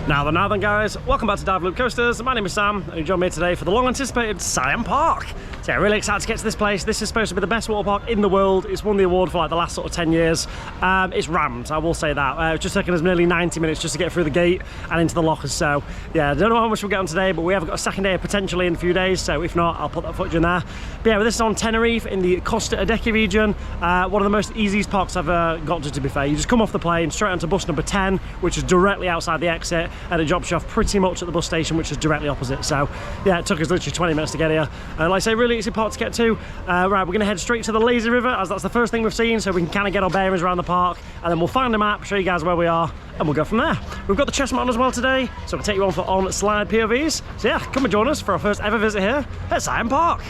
Now then guys, welcome back to Dive Loop Coasters. My name is Sam and you join me today for the long anticipated Siam Park. So yeah, really excited to get to this place. This is supposed to be the best water park in the world. It's won the award for like the last sort of 10 years. It's rammed, I will say that. It's just taken us nearly 90 minutes just to get through the gate and into the lockers. So yeah, I don't know how much we'll get on today, but we have got a second day potentially in a few days. So if not, I'll put that footage in there. But yeah, this is on Tenerife in the Costa Adeje region. One of the most easiest parks I've got to be fair. You just come off the plane straight onto bus number 10, which is directly outside the exit, and it drops you off pretty much at the bus station, which is directly opposite. So yeah, it took us literally 20 minutes to get here. And like I say, really easy park to get to. Right, we're going to head straight to the lazy river, as that's the first thing we've seen, so we can kind of get our bearings around the park, and then we'll find a map, show you guys where we are, and we'll go from there. We've got the chestnut on as well today, so we'll take you on for on-slide POVs. So yeah, come and join us for our first ever visit here at Siam Park.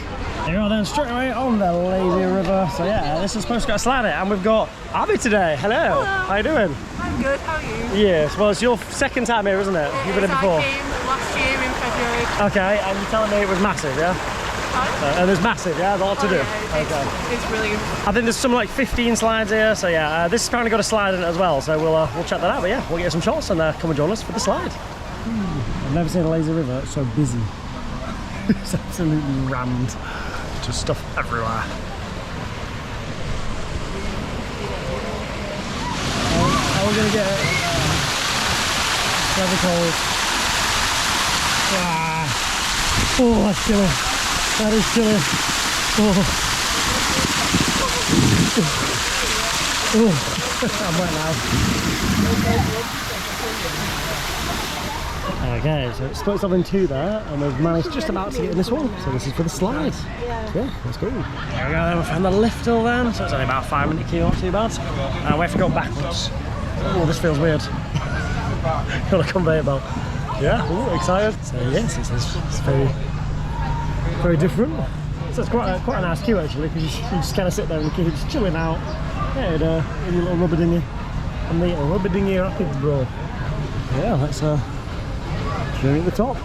Here we are then, straight away on the lazy river. So yeah, this is supposed to get a slide it, and we've got Abby today. Hello. How you doing? I'm good, how are you? Yes, well it's your second time here, isn't it? You've been here before. I came last year in February. Okay, and you're telling me it was massive, yeah? And there's massive, yeah, a lot to do. Yeah, it's brilliant. I think there's something like 15 slides here, so yeah, this has apparently got a slide in it as well, so we'll check that out. But yeah, we'll get some shots and come and join us for the slide. I've never seen a lazy river so busy. It's absolutely rammed. Just stuff everywhere. How are we gonna get it? Very cold. Oh, that's chilly. That is chilly. Oh. I'm wet now. Okay, so it splits off in two there, and we've managed just about to get in this one. So this is for the slide. Yeah, let's go. There we go, we found the lift hill then, so it's only about a 5-minute queue, not too bad. We have to go backwards. Oh, this feels weird. Got a conveyor belt. Yeah, ooh, excited. So yes, it's very different. So it's quite a nice queue actually, because you just kind of sit there and the queue just chilling out. Yeah, in your little rubber dinghy. And the rubber dinghy rapids, bro. Yeah, let's journey at the top.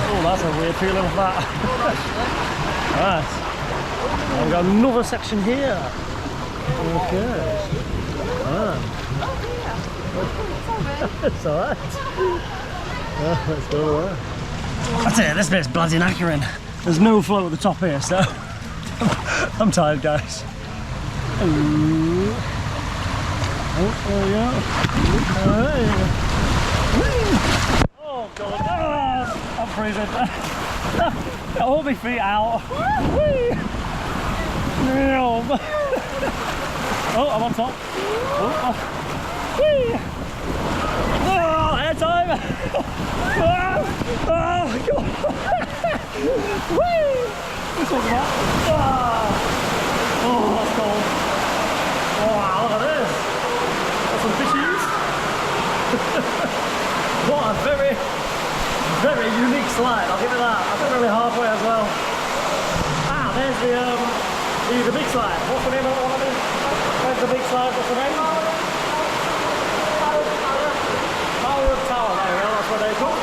Oh, that's a weird feeling of that. Right. And we've got another section here. Okay. It's alright. Yeah, let's go there. I tell you, this bit's bloody knackering. There's no flow at the top here, so I'm tired, guys. Ooh. Oh, there we go. Oh god, I'm freezing. Hold my feet out. Oh, I'm on top. Oh, air time. Oh god. This one's hot. Oh, that's cold. Oh, wow, look at this. Got some fishies. What a very unique slide, I'll give it that. I think we're only halfway as well. Ah, there's the big slide. What's the name of one of them? Where's the big slide? What's the name? Power of Tower. There we go, that's what they're called.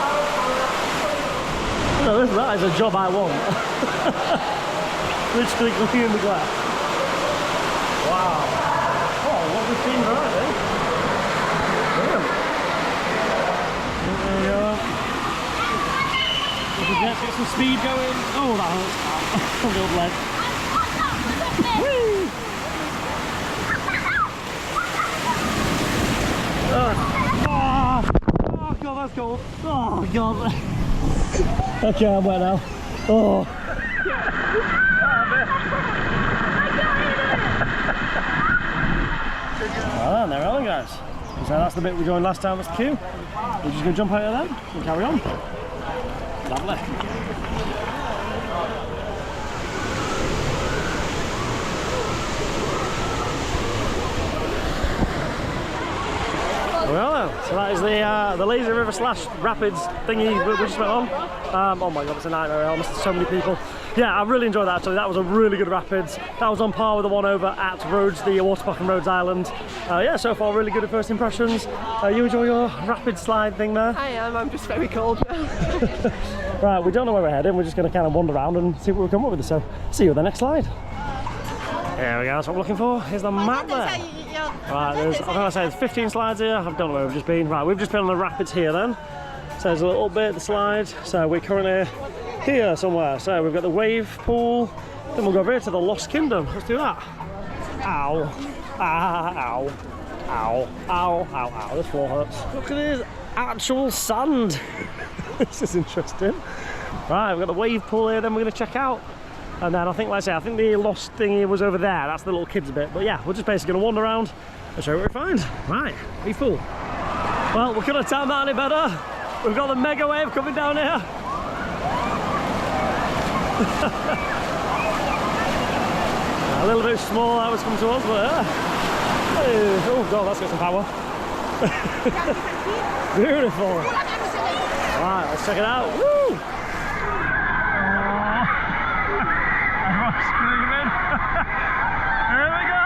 No, that is a job I want. Literally looking in the glass. Wow. Oh, what we've seen right, eh? Brilliant. There we go. If we get some speed going. Oh, that hurts. A little leg. Whee! Oh god, that's cold. Oh god. Okay, I'm wet now. Oh. Well, there we are, guys. So that's the bit we joined last time. That's the queue. We're just going to jump out of there and carry on. Lovely. Well, so that is the lazy river slash rapids thingy we just went on. Oh my god, it's a nightmare. Almost so many people. Yeah, I really enjoyed that actually. That was a really good rapids. That was on par with the one over at Rhodes, the water park in Rhodes Island. Yeah, so far really good at first impressions. You enjoy your rapid slide thing there? I am. I'm just very cold now. Right, we don't know where we're heading. We're just going to kind of wander around and see what we come up with. So see you at the next slide. There we go, that's what we're looking for. Here's the map there. Right, I think I said there's 15 slides here. I don't know where we've just been. Right, we've just been on the rapids here then. So there's a little bit of the slide. So we're currently here somewhere. So we've got the wave pool. Then we'll go over here to the Lost Kingdom. Let's do that. Ow. Ah, ow. Ow. Ow. Ow. Ow. This floor hurts. Look at this actual sand. This is interesting. Right, we've got the wave pool here, then we're going to check out. And then I think, like I say, I think the lost thingy was over there. That's the little kids bit. But yeah, we're just basically going to wander around and show you what we find. Right, wave pool. Well, we couldn't have timed that any better. We've got the mega wave coming down here. A little bit small that was coming to us, but yeah. Oh god, that's got some power. Beautiful. Right, let's check it out. Woo! Everyone's screaming. Here we go.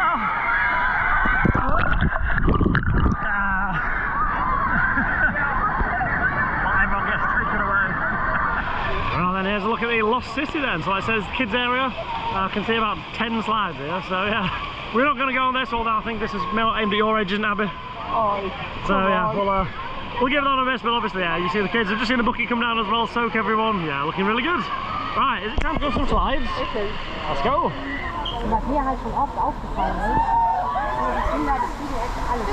Everyone gets taken away. Well then, here's a look at the Lost City then. So it says kids area. I can see about 10 slides here, so yeah. We're not going to go on this, although I think this is more aimed at your age, isn't it, Abby? Oh, so yeah, we'll give it on a miss, but obviously, yeah, you see the kids have just seen the bucket come down as well, soak everyone. Yeah, looking really good. Right, is it time to go some slides? okay. Let's go. Was mir halt schon oft aufgefallen ist, die Kinder, die kriegen echt alles.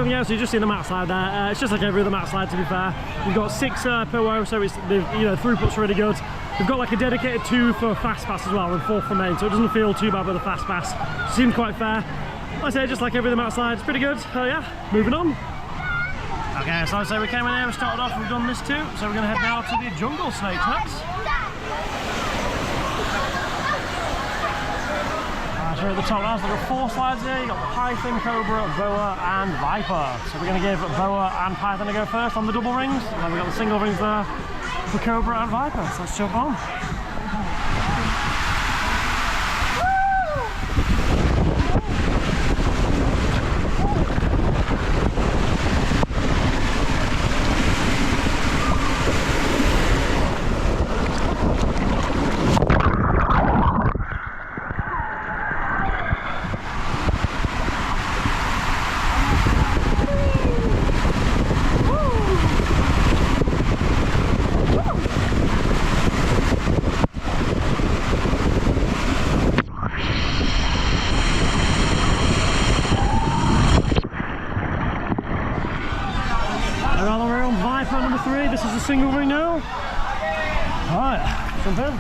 Yeah, so you just seen the mat slide there. It's just like every other mat slide, to be fair. You've got 6 per row, so it's the throughput's really good. We've got like a dedicated 2 for fast pass as well, and 4 for main, so it doesn't feel too bad with the fast pass. It seemed quite fair. Like I say, just like every other mat slide, it's pretty good. Yeah, moving on. Okay, so I say we came in here, we started off, we've done this too, so we're going to head now to the jungle snakes next. So at the top now, so there are 4 slides here. You've got Python, Cobra, Boa and Viper. So we're going to give Boa and Python a go first on the double rings, and then we've got the single rings there for Cobra and Viper. So let's jump on. This is a single ring now. Alright, jump in.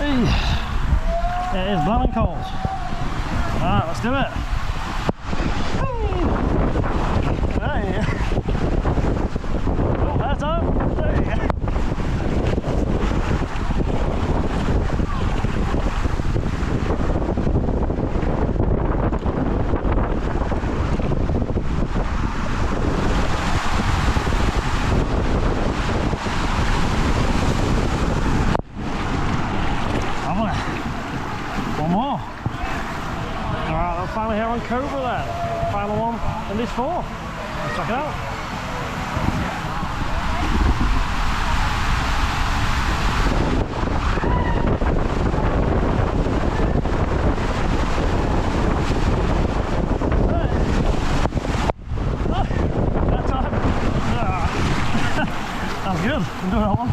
Hey. It is blowing cold. Alright, let's do it. Hey. Oh, that's up. Hey. Finally here on Cobra there. Final one in this 4. Let's check it out. That time. That was good. I'm doing that one.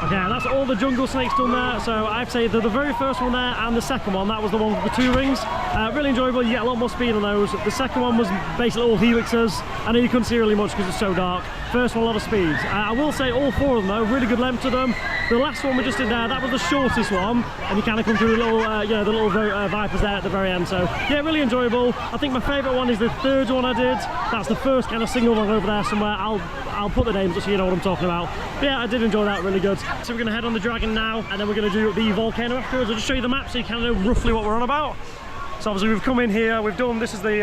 Okay, that's all the jungle snakes done there. So I'd say the very first one there and the second one, that was the one with the 2 rings. Really enjoyable, you get a lot more speed on those. The second one was basically all helixes. I know you couldn't see really much because it's so dark. First one, a lot of speed. I will say all 4 of them though, really good length to them. The last one we just did there, that was the shortest one, and you kind of come through the little, the little vipers there at the very end. So yeah, really enjoyable. I think my favourite one is the 3rd one I did. That's the first kind of single one over there somewhere. I'll put the names just so you know what I'm talking about. But yeah, I did enjoy that, really good. So we're going to head on the Dragon now, and then we're going to do the volcano afterwards. I'll just show you the map so you kind of know roughly what we're on about. So obviously we've come in here, we've done, this is the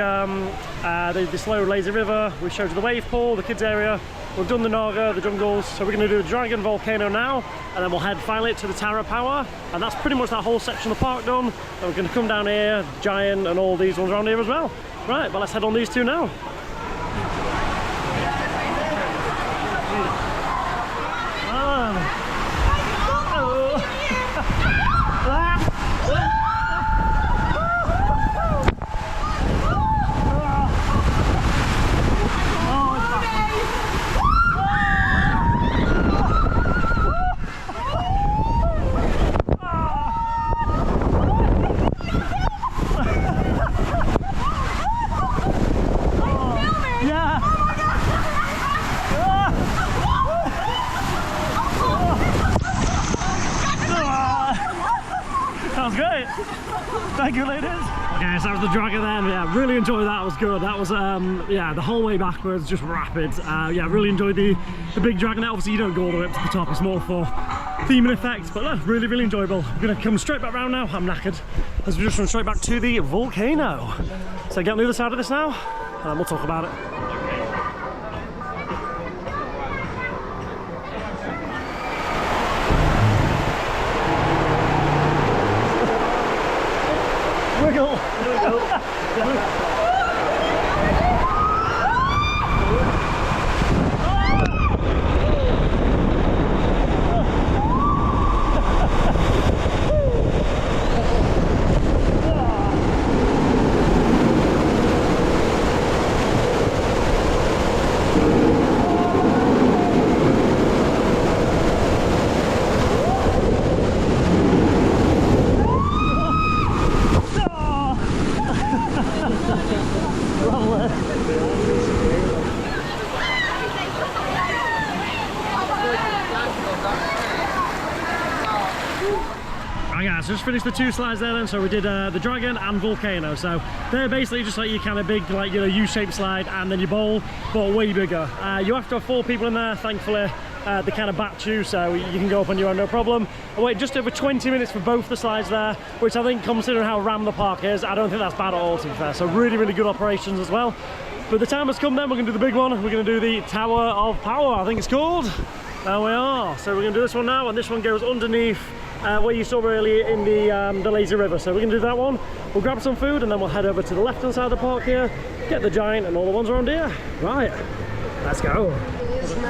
slow lazy river, we showed you the wave pool, the kids area, we've done the Naga, the jungles, so we're going to do the Dragon volcano now, and then we'll head finally to the Tower of Power, and that's pretty much that whole section of the park done. And we're going to come down here, Giant and all these ones around here as well. Right, well let's head on these 2 now. Thank you, ladies. Okay, so that was the Dragon then. Yeah, really enjoyed that. It was good. That was yeah, the whole way backwards, just rapid. Yeah, really enjoyed the big Dragon. Obviously, you don't go all the way up to the top. It's more for theme and effect, but really, really enjoyable. We're gonna come straight back round now. I'm knackered, as we just run straight back to the volcano. So get on the other side of this now, and we'll talk about it. Wiggle! There we go. So just finished the 2 slides there then, so we did the Dragon and Volcano. So they're basically just like your kind of big, like, you know, U-shaped slide and then your bowl, but way bigger. You have to have 4 people in there, thankfully. They kind of batch you, so you can go up on your own, no problem. I wait just over 20 minutes for both the slides there, which I think, considering how rammed the park is, I don't think that's bad at all, to be fair. So really, really good operations as well. But the time has come then, we're going to do the big one. We're going to do the Tower of Power, I think it's called. There we are. So we're going to do this one now, and this one goes underneath where you saw earlier in the lazy river. So we're going to do that one. We'll grab some food, and then we'll head over to the left-hand side of the park here, get the Giant and all the ones around here. Right, let's go.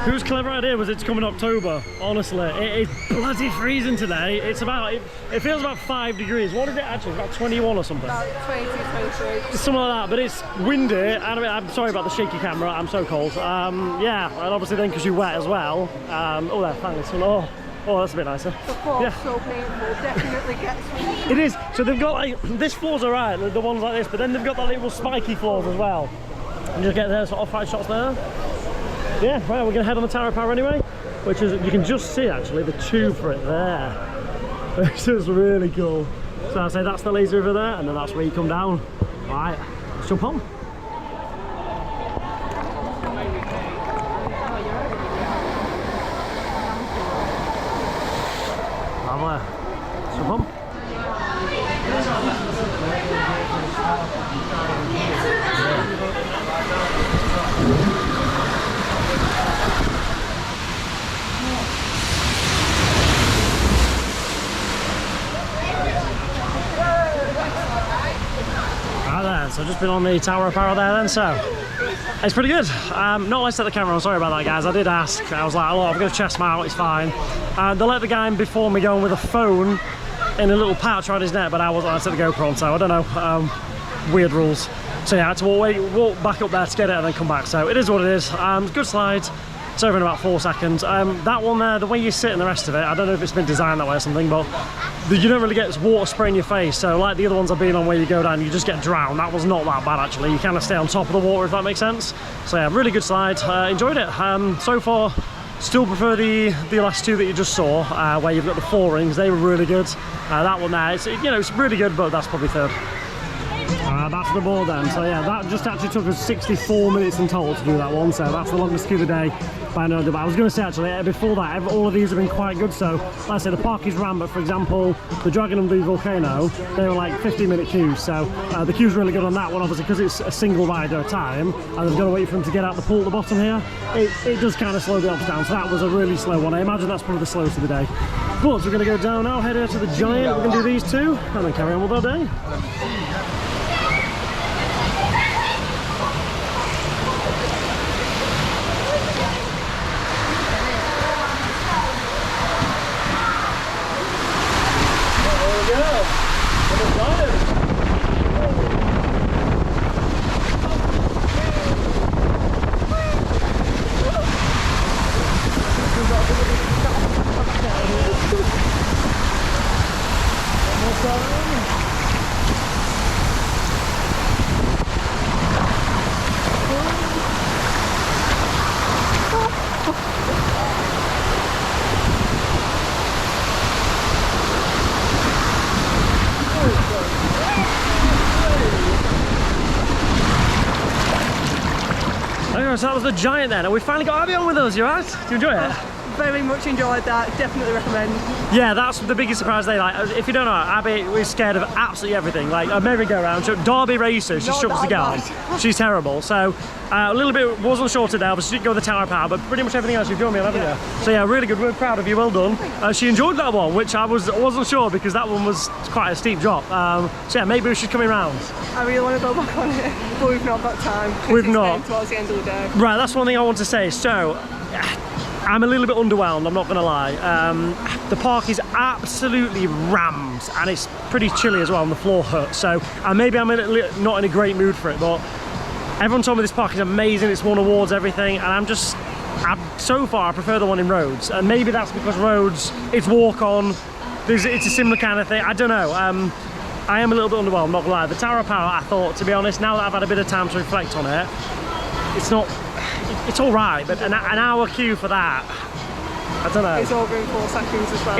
Whose clever idea was it to come in October? Honestly, it is bloody freezing today. It's about, it feels about 5 degrees. What is it actually? It's about 21 or something. About 22, 23. Something like that, but it's windy. And I'm sorry about the shaky camera, I'm so cold. Yeah, and obviously then because you're wet as well. Oh, there, thanks. Oh, that's a bit nicer. The floor's so painful, definitely gets me. It is. So they've got like, this floor's alright, the ones like this, but then they've got that little spiky floors as well. And just get their sort of 5 shots there. Yeah, right, we're going to head on the Tower of Power anyway, which is, you can just see actually the tube for it there. Which is really cool. So I'd say that's the lazy river there, and then that's where you come down. Right, let's jump on. Lovely. Let's jump on. So I've just been on the Tower of Power there then, so it's pretty good. Not let's set the camera on, sorry about that guys, I did ask. I was like, oh, I'm going to chest mount, it's fine. They let the guy in before me go in with a phone in a little pouch around his neck, but I wasn't allowed to set the GoPro on, so I don't know, weird rules. So yeah, I had to walk back up there to get it and then come back, so it is what it is. Good slide. It's over in about 4 seconds. That one there, the way you sit and the rest of it, I don't know if it's been designed that way or something, but you don't really get water spraying your face. So like the other ones I've been on where you go down, you just get drowned. That was not that bad actually. You kind of stay on top of the water, if that makes sense. So yeah, really good slide. Enjoyed it. So far, still prefer the last two that you just saw, where you've got the 4 rings. They were really good. That one there, it's really good, but that's probably third. That's the board then. So yeah, that just actually took us 64 minutes in total to do that one. So that's the longest queue of the day by no doubt. But I was going to say actually, before that, all of these have been quite good. So like I said, the park is ran, but for example, the Dragon and Blue Volcano, they were like 15-minute queues. So the queue's really good on that one, obviously, because it's a single rider at a time, and they've got to wait for them to get out the pool at the bottom here. It does kind of slow the ups down. So that was a really slow one. I imagine that's probably the slowest of the day. But we're going to go down now, head over to the Giant. We're going to do these two, and then carry on with our day. So that was the Giant then, and we finally got Abby on with us. You alright? Do you enjoy it? Very much enjoyed that. Definitely recommend. Yeah, that's the biggest surprise they like. If you don't know, Abby was scared of absolutely everything. Like a merry-go-round, Derby races, she struggles to get on. She's terrible. So a little bit wasn't sure today, but she did go with the Tower of Power, but pretty much everything else you've done me on, haven't you? So yeah, really good. We're proud of you. Well done. She enjoyed that one, which I wasn't sure because that one was quite a steep drop. So yeah, maybe we should come around. I really want to go back on it, but we've not got time. We've not. Towards the end of the day. Right, that's one thing I want to say. So I'm a little bit underwhelmed, I'm not going to lie. The park is absolutely rammed, and it's pretty chilly as well, and the floor hurts. So maybe I'm not in a great mood for it, but everyone told me this park is amazing, it's won awards, everything, and so far I prefer the one in Rhodes. And maybe that's because Rhodes, it's walk on, it's a similar kind of thing, I don't know. I am a little bit underwhelmed, I'm not going to lie. The Tower of Power, I thought, to be honest, now that I've had a bit of time to reflect on it, it's all right, but an hour queue for that, I don't know. It's over in 4 seconds as well.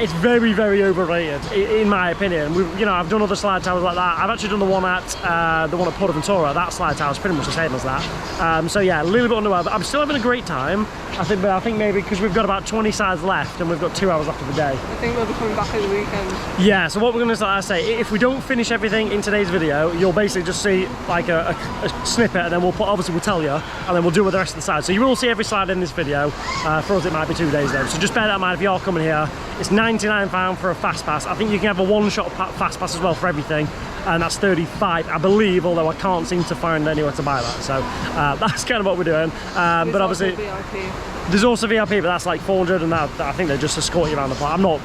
It's very, very overrated, in my opinion. I've done other slide towers like that. I've actually done the one at Portaventura. That slide tower is pretty much the same as that. So yeah, a little bit underwhelmed, but I'm still having a great time. I think maybe because we've got about 20 sides left and we've got 2 hours left of the day. I think we'll be coming back at the weekend. Yeah, so what we're going to say, if we don't finish everything in today's video, you'll basically just see like a snippet, and then we'll tell you, and then we'll do with the rest of the slides. So you will see every slide in this video. For us it might be 2 days though, so just bear that in mind if you are coming here. It's £99 for a fast pass. I think you can have a one-shot fast pass as well for everything, and that's 35, I believe, although I can't seem to find anywhere to buy that. So that's kind of what we're doing. But obviously there's also VIP, but that's like 400, and that I think they just escort you around the park.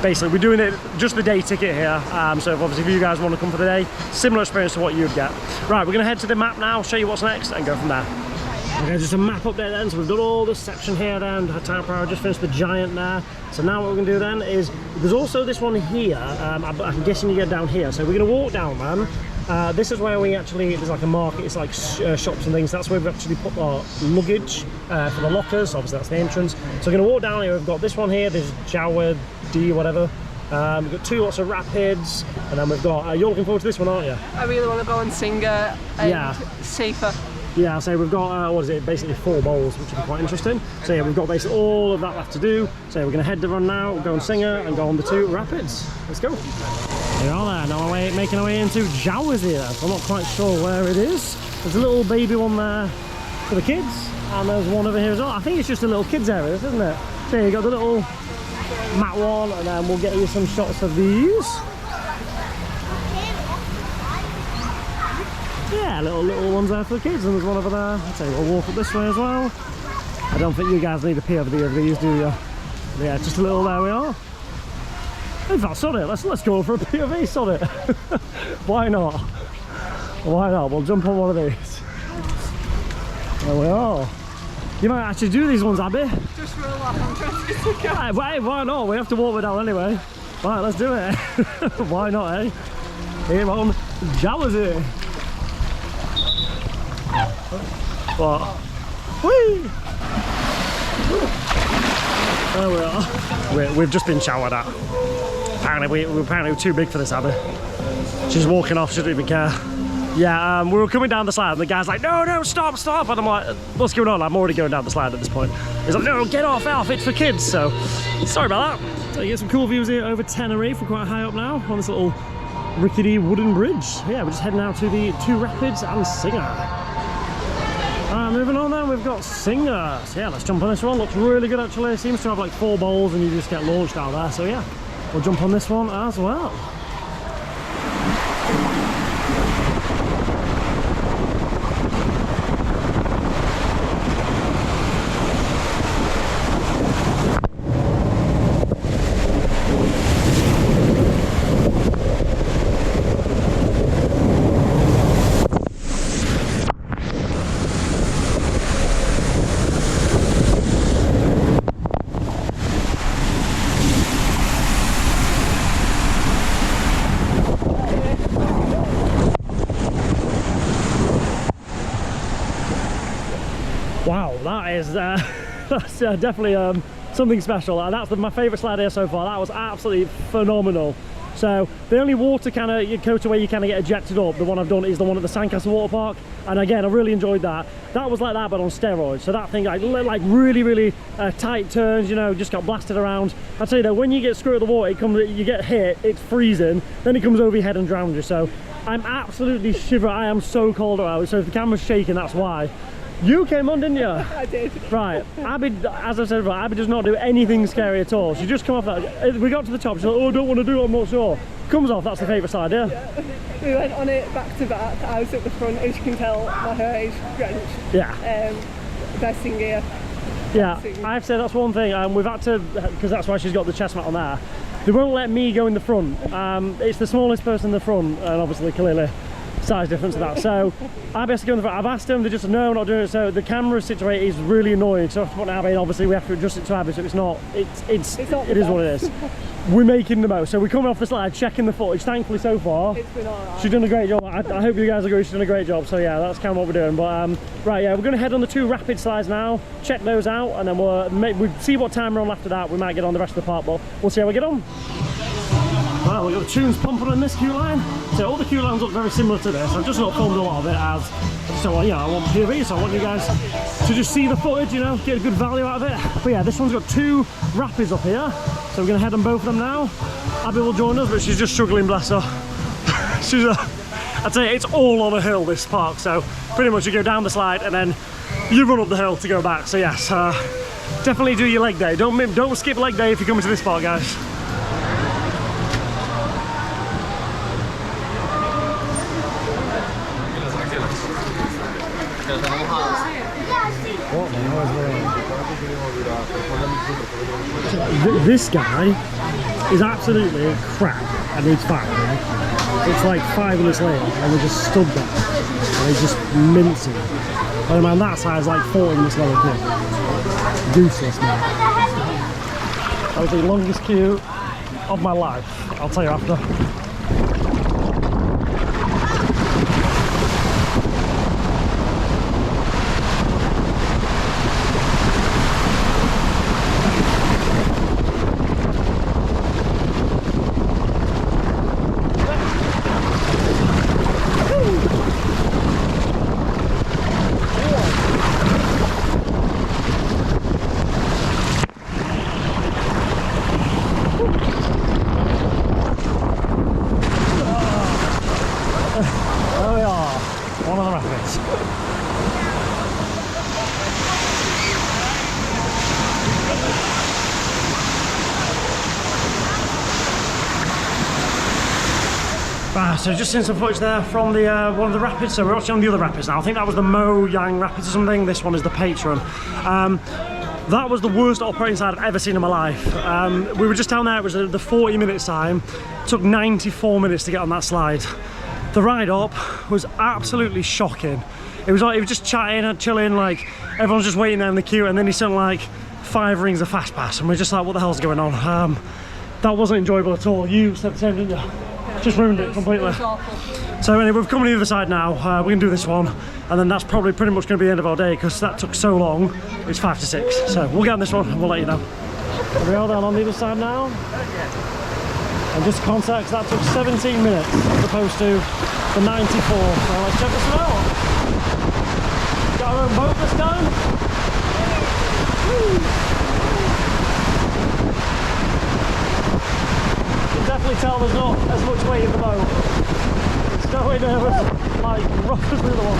Basically, we're doing it just the day ticket here. So obviously if you guys want to come for the day, similar experience to what you'd get. Right, we're going to head to the map now, show you what's next, and go from there. Okay, just a map update then. So we've done all this section here then, Tower of Power, just finished the Giant there. So now what we're going to do then is, there's also this one here, I'm guessing you get down here. So we're going to walk down, man. This is where there's like a market, it's like shops and things. That's where we've actually put our luggage for the lockers. Obviously that's the entrance. So we're going to walk down here. We've got this one here, there's Jawa D, whatever. We've got 2 lots of rapids, and then we've got, you're looking forward to this one, aren't you? I really want to go on Singer and Safer. Yeah, so we've got, basically 4 bowls, which will be quite interesting. So yeah, we've got basically all of that left to do. So we're going to head the run now, go on Singer, and go on the 2 rapids. Let's go. Here are there, now we're making our way into Jawas here. So I'm not quite sure where it is. There's a little baby one there for the kids, and there's one over here as well. I think it's just a little kids area, isn't it? So you got the little mat one, and then we'll get you some shots of these. Yeah, little ones there for the kids, and there's one over there. I'll tell you, we'll walk up this way as well. I don't think you guys need a POV of these, do you? Yeah, just a little, there we are. In fact, sod it, let's go for a POV, sod it. Why not? Why not? We'll jump on one of these. There we are. You might actually do these ones, Abby. Just roll off, I'm trying to get to go. Why not? We have to walk down anyway. Right, let's do it. Why not, eh? Here on Jealousy. What? Whee! There we are. We've just been showered at. Apparently we're too big for this, Abby. She's walking off, she doesn't even care. Yeah, we were coming down the slide and the guy's like, no, stop. And I'm like, what's going on? I'm already going down the slide at this point. He's like, no, get off, it's for kids. So, sorry about that. So you get some cool views here over Tenerife. We're quite high up now on this little rickety wooden bridge. Yeah, we're just heading out to the two rapids and Singer. Moving on then, we've got Singer. So yeah, let's jump on this one. Looks really good actually. It seems to have like 4 bowls and you just get launched out there. So yeah, we'll jump on this one as well. Wow, that is that's definitely something special. That's my favourite slide here so far. That was absolutely phenomenal. So the only water kind of coaster where you kind of get ejected up, the one I've done is the one at the Sandcastle Water Park, and again I really enjoyed that. That was like that but on steroids. So that thing like really tight turns, you know, just got blasted around. I tell you though, when you get screwed at the water, you get hit, it's freezing, then it comes over your head and drowns you. So I'm absolutely shivering. I am so cold out. So if the camera's shaking, that's why. You came on, didn't you? I did. Right, Abby, as I said before, Abby does not do anything scary at all. She just come off that. We got to the top, she's like, oh, I don't want to do it, I'm not sure. Comes off, that's the favourite slide, yeah? We went on it back to back. I was at the front, as you can tell, my hair is drenched. Yeah. Best thing here. Yeah, I have to say that's one thing. We've had to, because that's why she's got the chest mat on there. They won't let me go in the front. It's the smallest person in the front, and obviously, clearly, size difference of that. So Abby has to go in the front. I've asked them, they just said no, not doing it. So the camera situation is really annoying. So I have to put Abby in. Obviously we have to adjust it to Abby, so it's not, it is what it is. We're making the most. So we're coming off the slide, checking the footage. Thankfully so far it's been alright. She's done a great job. I hope you guys agree she's done a great job. So yeah, that's kind of what we're doing. But right, yeah, we're going to head on the 2 rapid slides now, check those out, and then we'll see what time we're on after that. We might get on the rest of the park, but we'll see how we get on. Well, we've got the tunes pumping on this queue line. So all the queue lines look very similar to this. I've just not filmed a lot of it as, so yeah, I want POV, so I want you guys to just see the footage, you know, get a good value out of it. But yeah, this one's got 2 rapids up here. So we're gonna head on both of them now. Abby will join us, but she's just struggling, bless her. I'd say it's all on a hill, this park. So pretty much you go down the slide and then you run up the hill to go back. So yes, definitely do your leg day. Don't skip leg day if you're coming to this park, guys. This guy is absolutely crap and needs firing. It's like 5 minutes later and we just stood there and he's just mincing. And man, that side's like 40 minutes lower too. Useless, man. That was the longest queue of my life, I'll tell you after. So just seen some footage there from the one of the rapids. So we're watching on the other rapids now. I think that was the Mo Yang Rapids or something. This one is the Patron. That was the worst operating side I've ever seen in my life. We were just down there, it was the 40-minute time. It took 94 minutes to get on that slide. The ride up was absolutely shocking. It was like, he was just chatting and chilling, like, everyone's just waiting there in the queue, and then he sent like 5 rings of fast pass, and we're just like, what the hell's going on? That wasn't enjoyable at all. You said the same, didn't you? Just ruined it completely. So anyway, we've come on the other side now. We're gonna do this one, and then that's probably pretty much gonna be the end of our day, because that took so long. It's 5 to 6. So we'll get on this one and we'll let you know. Here we are down on the other side now. And just context, that took 17 minutes as opposed to the 94. So let's check this out. Got our own boat this time. Woo. You can definitely tell there's not as much weight in the boat. It's going like rough as the other one.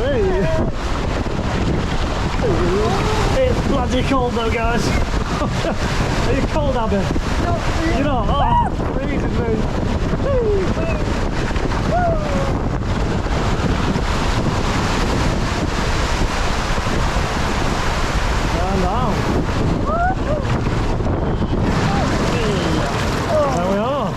Hey. It's bloody cold though, guys. Are you cold, Abby? No. You're not? Oh, freezing me. And down. There we are.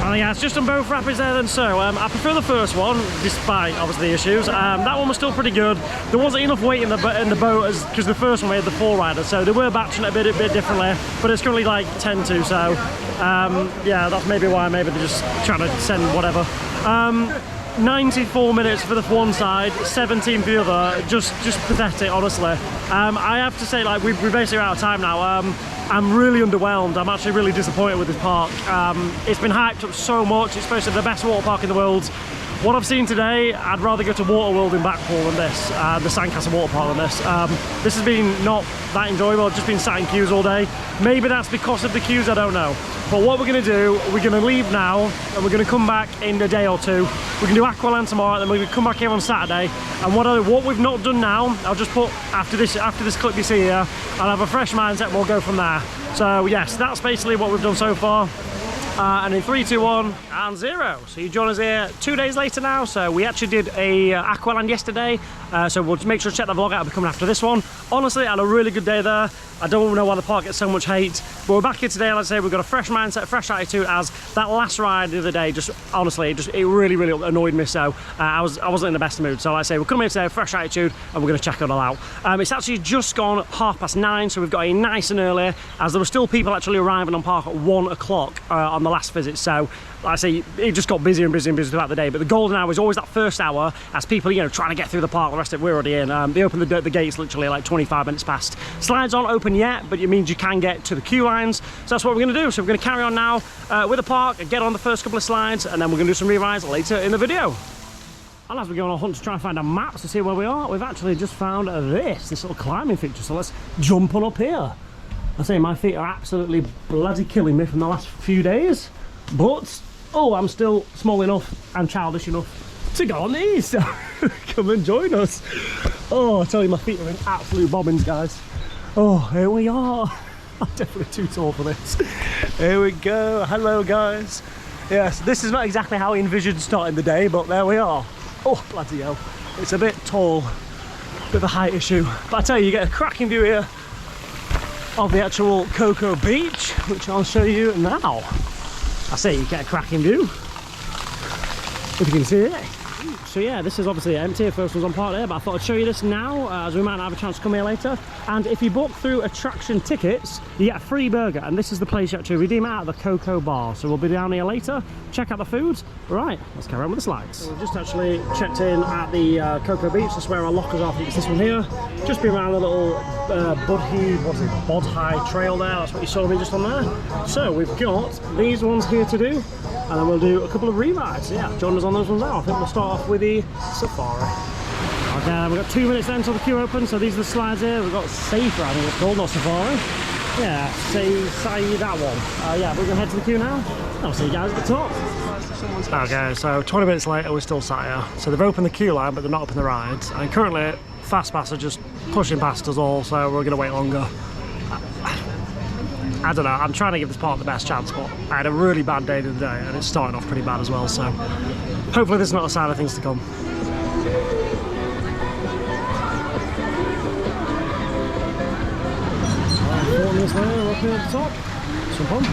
And yeah, it's just done both rapids there then. So I prefer the first one, despite obviously the issues. That one was still pretty good. There wasn't enough weight in the boat because the first one we had the 4-rider, so they were batching it a bit differently. But it's currently like 10-2, so yeah, that's maybe why. Maybe they're just trying to send whatever. 94 minutes for the one side, 17 for the other. Just pathetic, honestly. I have to say, like, we're basically out of time now. I'm really underwhelmed. I'm actually really disappointed with this park. It's been hyped up so much. It's supposed to be the best water park in the world. What I've seen today, I'd rather go to Waterworld in Blackpool than this, the Sandcastle water park than this. This has been not that enjoyable. I've just been sat in queues all day. Maybe that's because of the queues, I don't know. But what we're going to do, we're going to leave now and we're going to come back in a day or two. We're going to do Aqualand tomorrow, and then we're going to come back here on Saturday. And what we've not done now, I'll just put after this clip you see here, I'll have a fresh mindset and we'll go from there. So yes, that's basically what we've done so far. And in 3, 2, 1 and 0. So you join us here 2 days later now. So we actually did a Aqualand yesterday. So we'll make sure to check the vlog out. I'll be coming after this one. Honestly, I had a really good day there. I don't know why the park gets so much hate, but we're back here today. Like I say, we've got a fresh mindset, fresh attitude, as that last ride the other day, just honestly, it really annoyed me. So I wasn't in the best mood. So like I say, we're coming here today, fresh attitude, and we're going to check it all out. It's actually just gone 9:30, so we've got in nice and early, as there were still people actually arriving on park at 1 o'clock on the last visit. So like I say, it just got busier and busier and busier throughout the day. But the golden hour is always that first hour, as people, you know, trying to get through the park. The rest of it, we're already in. They open the gates literally like 25 minutes past. Slides aren't open yet, but it means you can get to the queue lines. So that's what we're going to do. So we're going to carry on now with the park and get on the first couple of slides, and then we're going to do some re-rides later in the video. And as we go on a hunt to try and find our maps to see where we are, we've actually just found this little climbing feature. So let's jump on up here. I say my feet are absolutely bloody killing me from the last few days, but I'm still small enough and childish enough to go on these. So come and join us. I tell you, my feet are in absolute bobbins, guys. Here we are. I'm definitely too tall for this. Here we go. Hello, guys. Yes, this is not exactly how I envisioned starting the day, but there we are. Bloody hell. It's a bit tall, bit of a height issue. But I tell you, you get a cracking view here of the actual Cocoa Beach, which I'll show you now. I say you get a cracking view, if you can see it. So yeah, this is obviously empty. The first one's on park there, but I thought I'd show you this now, as we might not have a chance to come here later. And if you book through attraction tickets, you get a free burger, and this is the place you actually redeem it at, the Cocoa Bar. So we'll be down here later, check out the food. Right, let's carry on with the slides. So we've just actually checked in at the Cocoa Beach. That's where our lockers are. I think it's this one here. Just been around the little Bodhi trail there. That's what you saw me just on there. So we've got these ones here to do, and then we'll do a couple of re-rides. Yeah, join us on those ones now. I think we'll start off with the safari. Okay, we've got 2 minutes then until the queue opens. So these are the slides here. We've got Safer, I think it's called, not Safari. Yeah, say that one. Yeah, we're gonna head to the queue now. I'll see you guys at the top. Okay, so 20 minutes later, we're still sat here. So they've opened the queue line, but they're not opened the rides. And currently, Fastpass are just pushing past us all, so we're gonna wait longer. I don't know, I'm trying to give this park the best chance, but I had a really bad day the other day, and it's starting off pretty bad as well, so hopefully this is not a sign of things to come. 4 minutes later, we're up here at the top. Some fun.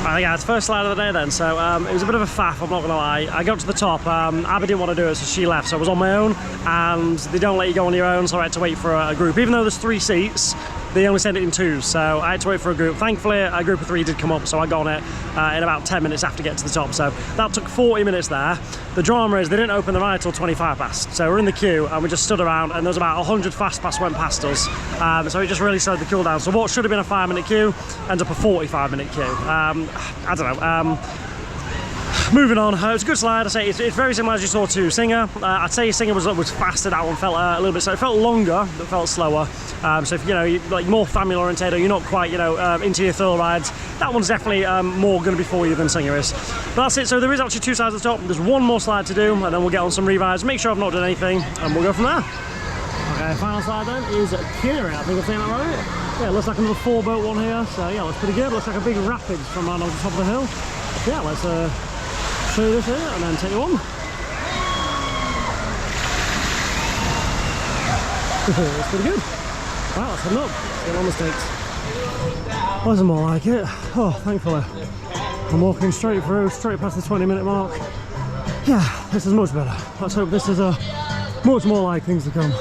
Right, guys, first slide of the day then. So it was a bit of a faff, I'm not gonna lie. I got to the top, Abby didn't want to do it, so she left, so I was on my own, and they don't let you go on your own, so I had to wait for a group. Even though there's 3 seats, they only send it in 2s, so I had to wait for a group. Thankfully, a group of 3 did come up, so I got on it in about 10 minutes after getting to the top, so that took 40 minutes there. The drama is they didn't open the ride till 25 past, so we're in the queue, and we just stood around, and there was about 100 fast pass went past us, so it just really slowed the queue down. So what should have been a 5-minute queue ended up a 45-minute queue. I don't know. Moving on, it was a good slide. I say it's very similar as you saw to Singer. I'd say Singer was faster. That one felt a little bit slow. It felt longer, but felt slower. So if you're like more family oriented, or you're not quite into your thrill rides, that one's definitely more going to be for you than Singer is. But that's it. So there is actually 2 sides at the top. There's one more slide to do, and then we'll get on some revives. Make sure I've not done anything, and we'll go from there. Okay, final slide then is Tenerife. I think I'm saying that right. Yeah, it looks like another 4-boat one here. So yeah, looks pretty good. Looks like a big rapids from around on the top of the hill. So, yeah, let's show you this here and then take you on. That's pretty good. Right, let's head up. Let's get on the stakes. Wasn't more like it. Oh, thankfully. I'm walking straight through, straight past the 20-minute mark. Yeah, this is much better. Let's hope this is much more like things to come.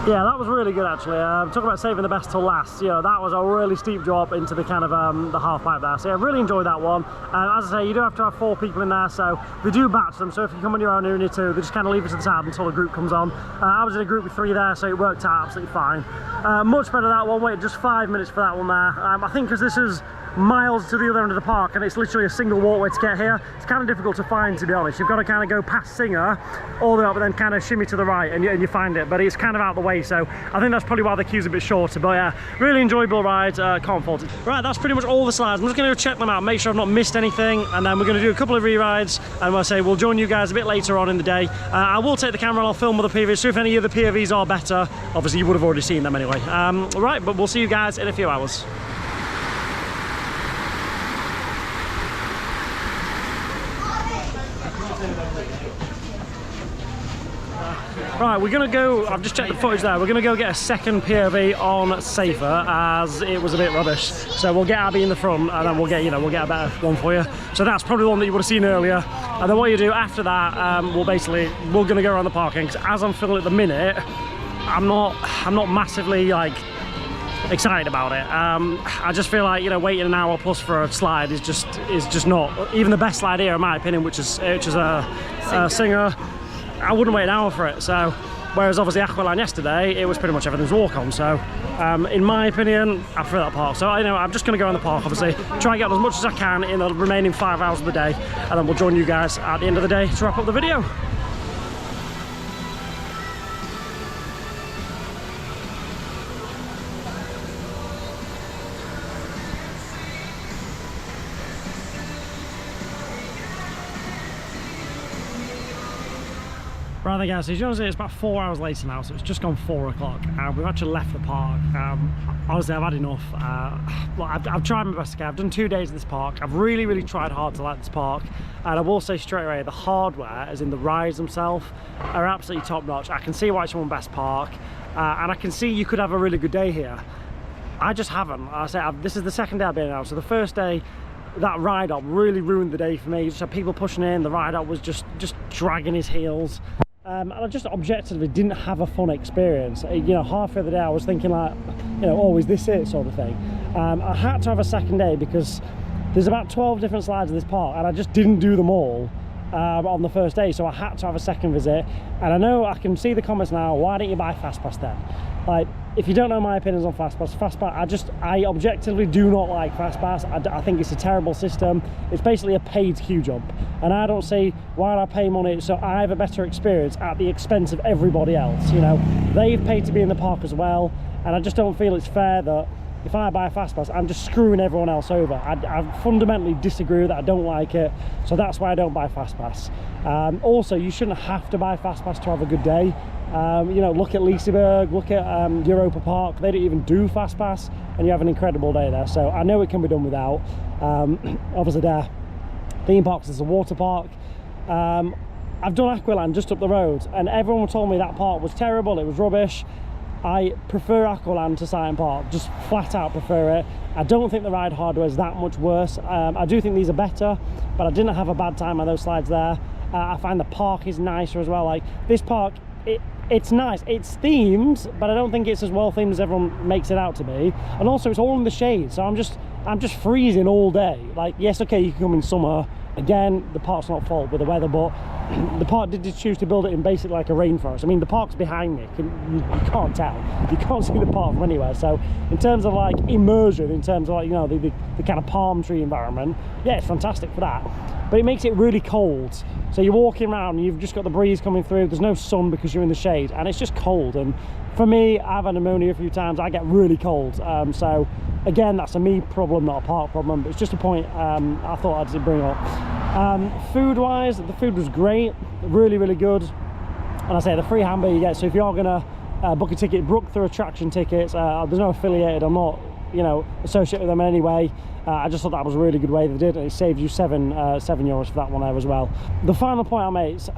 Yeah, that was really good actually. Talking about saving the best till last, that was a really steep drop into the kind of the half pipe there. So yeah, I really enjoyed that one. As I say, you do have to have 4 people in there, so they do batch them. So if you come on your own and you need to, they just kind of leave it to the side until a group comes on. I was in a group with 3 there, so it worked out absolutely fine. Much better that one. Waited just 5 minutes for that one there. I think because this is miles to the other end of the park and it's literally a single walkway to get here, it's kind of difficult to find, to be honest. You've got to kind of go past Singer all the way up and then kind of shimmy to the right and you find it, but it's kind of out the way, so I think that's probably why the queue's a bit shorter. But yeah, really enjoyable ride, can't fault it. Right, that's pretty much all the slides. I'm just going to go check them out, make sure I've not missed anything, and then we're going to do a couple of re-rides, and we'll join you guys a bit later on in the day. I will take the camera and I'll film other POVs, so if any of the POVs are better, obviously you would have already seen them anyway. Right, but we'll see you guys in a few hours. Right, we're gonna go, I've just checked the footage there, we're gonna go get a second POV on Safer, as it was a bit rubbish. So we'll get Abby in the front and then we'll get a better one for you. So that's probably the one that you would have seen earlier. And then what you do after that, we're gonna go around the parking, because as I'm feeling at the minute, I'm not massively excited about it. I just feel like waiting an hour plus for a slide is just not even the best slide here in my opinion, which is a Singer. I wouldn't wait an hour for it. So whereas obviously Aqualine yesterday, it was pretty much everything's walk on. So in my opinion, I prefer that park. So I'm just going to go in the park, obviously try and get as much as I can in the remaining 5 hours of the day, and then we'll join you guys at the end of the day to wrap up the video. Right then guys, so as you know, it's about 4 hours later now, so it's just gone 4 o'clock. We've actually left the park. Honestly, I've had enough. I've tried my best to get. I've done 2 days in this park. I've really tried hard to like this park. And I will say straight away, the hardware, as in the rides themselves, are absolutely top notch. I can see why it's one best park. And I can see you could have a really good day here. I just haven't. This is the second day I've been out. So the first day, that ride up really ruined the day for me. You just had people pushing in, the ride up was just dragging his heels. And I just objectively didn't have a fun experience. Halfway the day I was thinking like, oh, is this it, sort of thing. I had to have a second day because There's about 12 different slides in this park, and I just didn't do them all on the first day, so I had to have a second visit. And I know I can see the comments now, why don't you buy Fastpass then? Like, if you don't know my opinions on Fastpass, I objectively do not like Fastpass. I think it's a terrible system. It's basically a paid queue jump, and I don't see why I pay money so I have a better experience at the expense of everybody else. You know, they've paid to be in the park as well, and I just don't feel it's fair that if I buy a Fastpass, I'm just screwing everyone else over. I fundamentally disagree with that. I don't like it, so that's why I don't buy Fastpass. Also, you shouldn't have to buy Fastpass to have a good day. You know, look at Liseberg, look at Europa Park. They don't even do Fastpass, and you have an incredible day there. So I know it can be done without. Obviously, there, theme parks is a water park. I've done Aqualand just up the road, and everyone told me that park was terrible. It was rubbish. I prefer Aqualand to Siam Park, just flat out prefer it. I don't think the ride hardware is that much worse. I do think these are better, but I didn't have a bad time on those slides there. I find the park is nicer as well. Like, this park, it's nice, it's themed, but I don't think it's as well themed as everyone makes it out to be. And also, it's all in the shade, so I'm just freezing all day. Like, yes, okay, you can come in summer. Again, the park's not fault with the weather, but the park did choose to build it in basically like a rainforest. I mean, the park's behind me. You can't tell. You can't see the park from anywhere. So in terms of like immersion, in terms of like, you know, the kind of palm tree environment, yeah, it's fantastic for that. But it makes it really cold. So you're walking around and you've just got the breeze coming through. There's no sun because you're in the shade, and it's just cold. And for me, I've had pneumonia a few times. I get really cold. So again, that's a me problem, not a park problem, but it's just a point I thought I'd bring up. Food wise, the food was great, really, really good. And I say the free hamburger you get, so if you're gonna book a ticket, book through attraction tickets. There's no affiliated, I'm not, you know, associated with them in any way. I just thought that was a really good way they did, and it saved you €7 for that one there as well. The final point I'll make is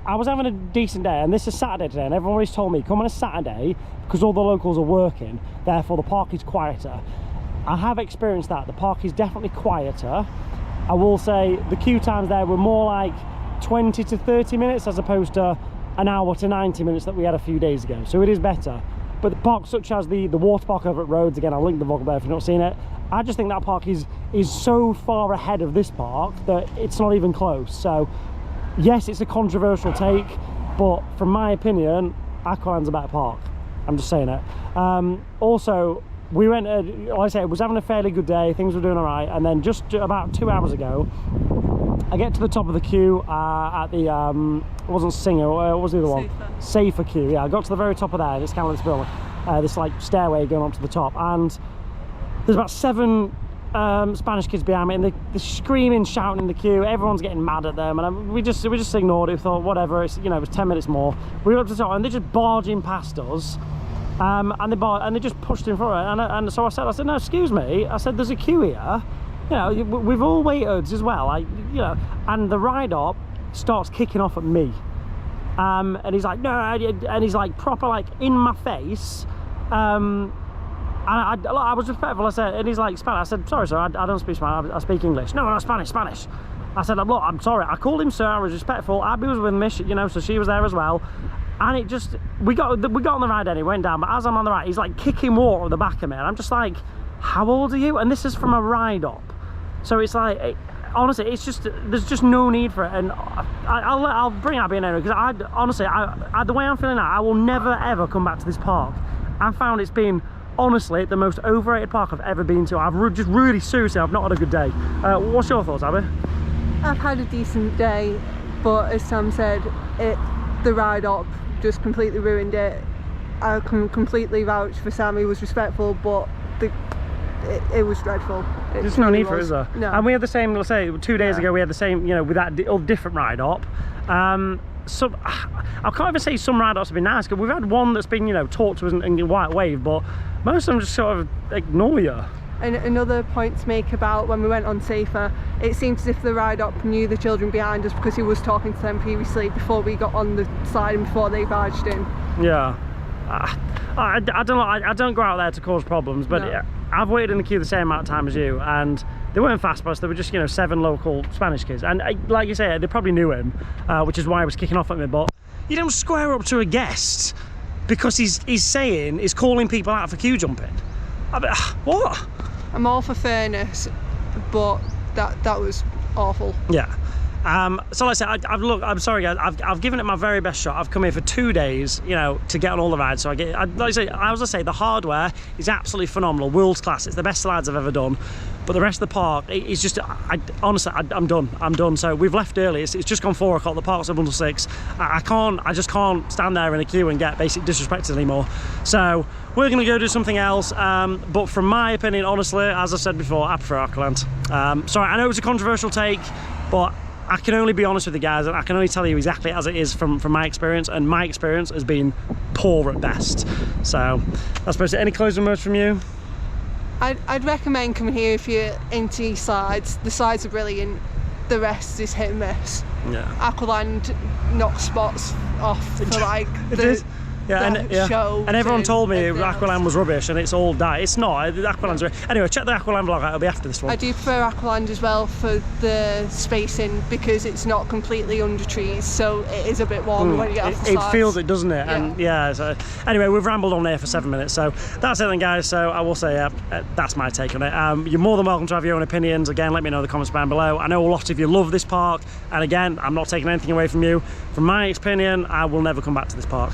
I was having a decent day, and this is Saturday today, and everybody's told me come on a Saturday because all the locals are working, therefore the park is quieter. I have experienced that. The park is definitely quieter. I will say the queue times there were more like 20 to 30 minutes as opposed to an hour to 90 minutes that we had a few days ago, so it is better. But the parks such as the water park over at Rhodes, again, I'll link the vlog there if you've not seen it, I just think that park is so far ahead of this park that it's not even close. So yes, it's a controversial take, but from my opinion, Aqualand's a better park. I'm just saying it. Also, we went, like I said, I was having a fairly good day, things were doing all right, and then just about 2 hours ago, I get to the top of the queue at the, it wasn't Singer, what was the other one? Safer queue, yeah. I got to the very top of there, and it's kind of this building, this like stairway going up to the top, and there's about 7 Spanish kids behind me, and they're screaming, shouting in the queue. Everyone's getting mad at them, and we just ignored it. We thought, whatever, it's, you know, it was 10 minutes more. We got up to the top, and they're just barging past us, and they just pushed in front of it. And so I said, no, excuse me. I said, there's a queue here. You know, we've all waited as well. You know, and the ride up starts kicking off at me, and he's like, no, and he's like proper like in my face. And I was respectful. I said, and he's like, Spanish. I said, sorry, sir, I don't speak Spanish. I speak English. No, Spanish. I said, look, I'm sorry. I called him sir. I was respectful. Abby was with me, you know, so she was there as well. And it just, we got on the ride anyway, went down. But as I'm on the ride, he's like kicking water at the back of me, and I'm just like, how old are you? And this is from a ride up. So it's like, honestly, it's just, there's just no need for it. And I'll bring Abby in anyway, because honestly, the way I'm feeling now, I will never ever come back to this park. I found it's been, honestly, the most overrated park I've ever been to. Just really, seriously, I've not had a good day. What's your thoughts, Abby? I've had a decent day, but as Sam said, the ride up just completely ruined it. I can completely vouch for Sam. He was respectful, but it was dreadful. There's no need for it, is there? No. And we had the same, let's say 2 days ago, we had the same, you know, with that different ride up. So I can't even say some ride ups have been nice, because we've had one that's been, you know, talked to us in white wave, but most of them just sort of ignore you. And another point to make about when we went on Safer, it seemed as if the ride up knew the children behind us because he was talking to them previously before we got on the slide and before they barged in. Yeah. I don't know, I don't go out there to cause problems, but no. I've waited in the queue the same amount of time as you, and they weren't Fastpass, they were just, you know, 7 local Spanish kids, and like you say, they probably knew him, which is why he was kicking off at me. But you don't square up to a guest because he's calling people out for queue jumping. I mean, what? I'm all for fairness, but that was awful. Yeah. So like I said, I'm sorry guys, I've given it my very best shot. I've come here for 2 days, you know, to get on all the rides. So I say the hardware is absolutely phenomenal, world class. It's the best slides I've ever done. But the rest of the park, it's just, honestly, I'm done. So we've left early. It's just gone 4 o'clock. The park's open until 6. I just can't stand there in a queue and get basic disrespected anymore. So we're gonna go do something else. But from my opinion, honestly, as I said before, I prefer Aqualand. Sorry, I know it's a controversial take, but I can only be honest with you guys, and I can only tell you exactly as it is from my experience, and my experience has been poor at best. So that's supposed to any closing words from you? I'd recommend coming here if you're into slides. The slides are brilliant, the rest is hit and miss. Yeah. Aqualand knocks spots off for like show. And everyone told me everything Aqualand was rubbish, and it's all died. It's not. Aqualand's anyway. Check the Aqualand vlog out. It'll be after this one. I do prefer Aqualand as well for the spacing, because it's not completely under trees, so it is a bit warmer when you get off the slides. It feels it, doesn't it? Yeah. And yeah. So anyway, we've rambled on there for 7 minutes. So that's it then, guys. So I will say that's my take on it. You're more than welcome to have your own opinions. Again, let me know in the comments down below. I know a lot of you love this park, and again, I'm not taking anything away from you. From my opinion, I will never come back to this park.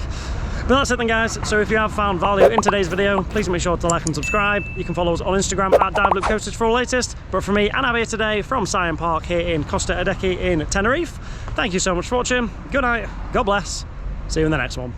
But that's it then, guys. So if you have found value in today's video, please make sure to like and subscribe. You can follow us on Instagram at Dive Loop Coasters for all the latest. But from me and Abby today from Siam Park here in Costa Adeje in Tenerife, thank you so much for watching. Good night, God bless, see you in the next one.